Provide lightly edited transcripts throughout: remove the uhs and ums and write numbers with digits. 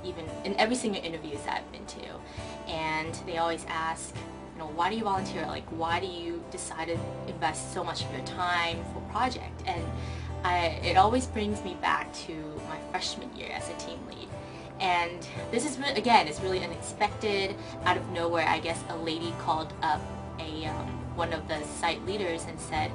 even in every single interviews that I've been to. And they always ask, you know, why do you volunteer? Like, why do you decide to invest so much of your time for a project? And it always brings me back to my freshman year as a team lead. And this is, again, it's really unexpected. Out of nowhere, I guess a lady called up one of the site leaders and said,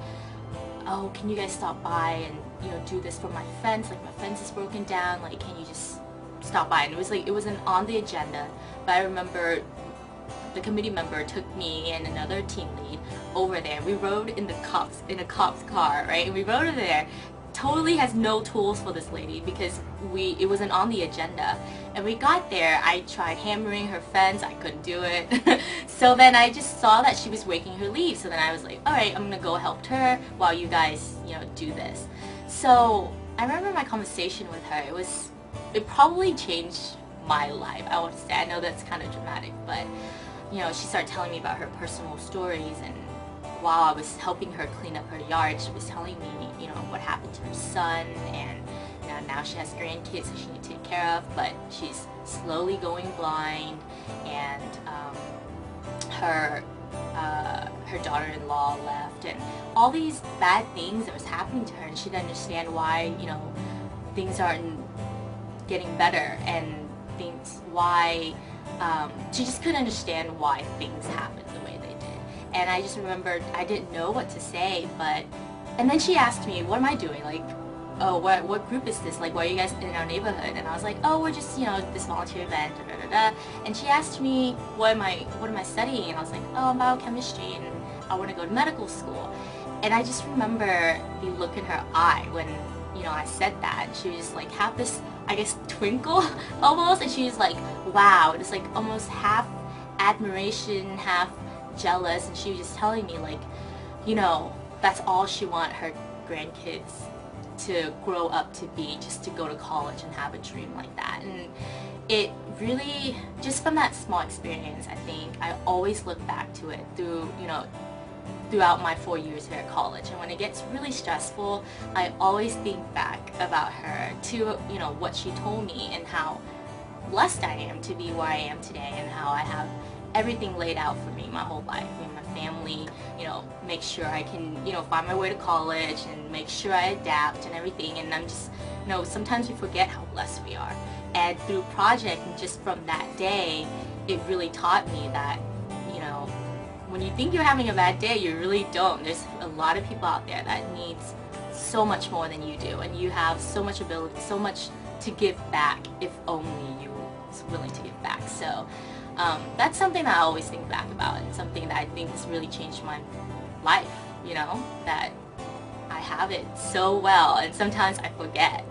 oh, can you guys stop by and, you know, do this for my fence? Like, my fence is broken down. Like, can you just stop by? And it wasn't on the agenda, but I remember the committee member took me and another team lead over there. We rode in a cop's car, right? And we rode over there. Totally has no tools for this lady because it wasn't on the agenda. And we got there, I tried hammering her fence, I couldn't do it. So then I just saw that she was raking her leaves. So then I was like, alright, I'm gonna go help her while you guys, you know, do this. So I remember my conversation with her, it probably changed my life, I would say. I know that's kind of dramatic, but you know, she started telling me about her personal stories, and while I was helping her clean up her yard, she was telling me, you know, what happened to her son, and you know, now she has grandkids that she needs to take care of, but she's slowly going blind, and her daughter-in-law left, and all these bad things that was happening to her, and she didn't understand why, you know, things aren't getting better, and why she just couldn't understand why things happened the way they did. And I just remembered I didn't know what to say, and then she asked me, what am I doing? Like, oh, what group is this? Like, why are you guys in our neighborhood? And I was like, oh, we're just, you know, this volunteer event, da, da, da, da. And she asked me, what am I studying? And I was like, oh, I'm biochemistry, and I want to go to medical school. And I just remember the look in her eye when, you know, I said that. And she was like, have this, I guess, twinkle almost, and she was like, wow, it's like almost half admiration, half jealous, and she was just telling me, like, you know, that's all she want her grandkids to grow up to be, just to go to college and have a dream like that. And it really, just from that small experience, I think I always look back to it throughout my 4 years here at college. And when it gets really stressful, I always think back about her, to, you know, what she told me, and how blessed I am to be where I am today, and how I have everything laid out for me my whole life. I mean, my family, you know, make sure I can, you know, find my way to college, and make sure I adapt and everything. And I'm just, you know, sometimes we forget how blessed we are. And through project, and just from that day, it really taught me that, you know, when you think you're having a bad day, you really don't. There's a lot of people out there that needs so much more than you do, and you have so much ability, so much to give back, if only you were willing to give back. So that's something that I always think back about, and something that I think has really changed my life, you know, that I have it so well, and sometimes I forget.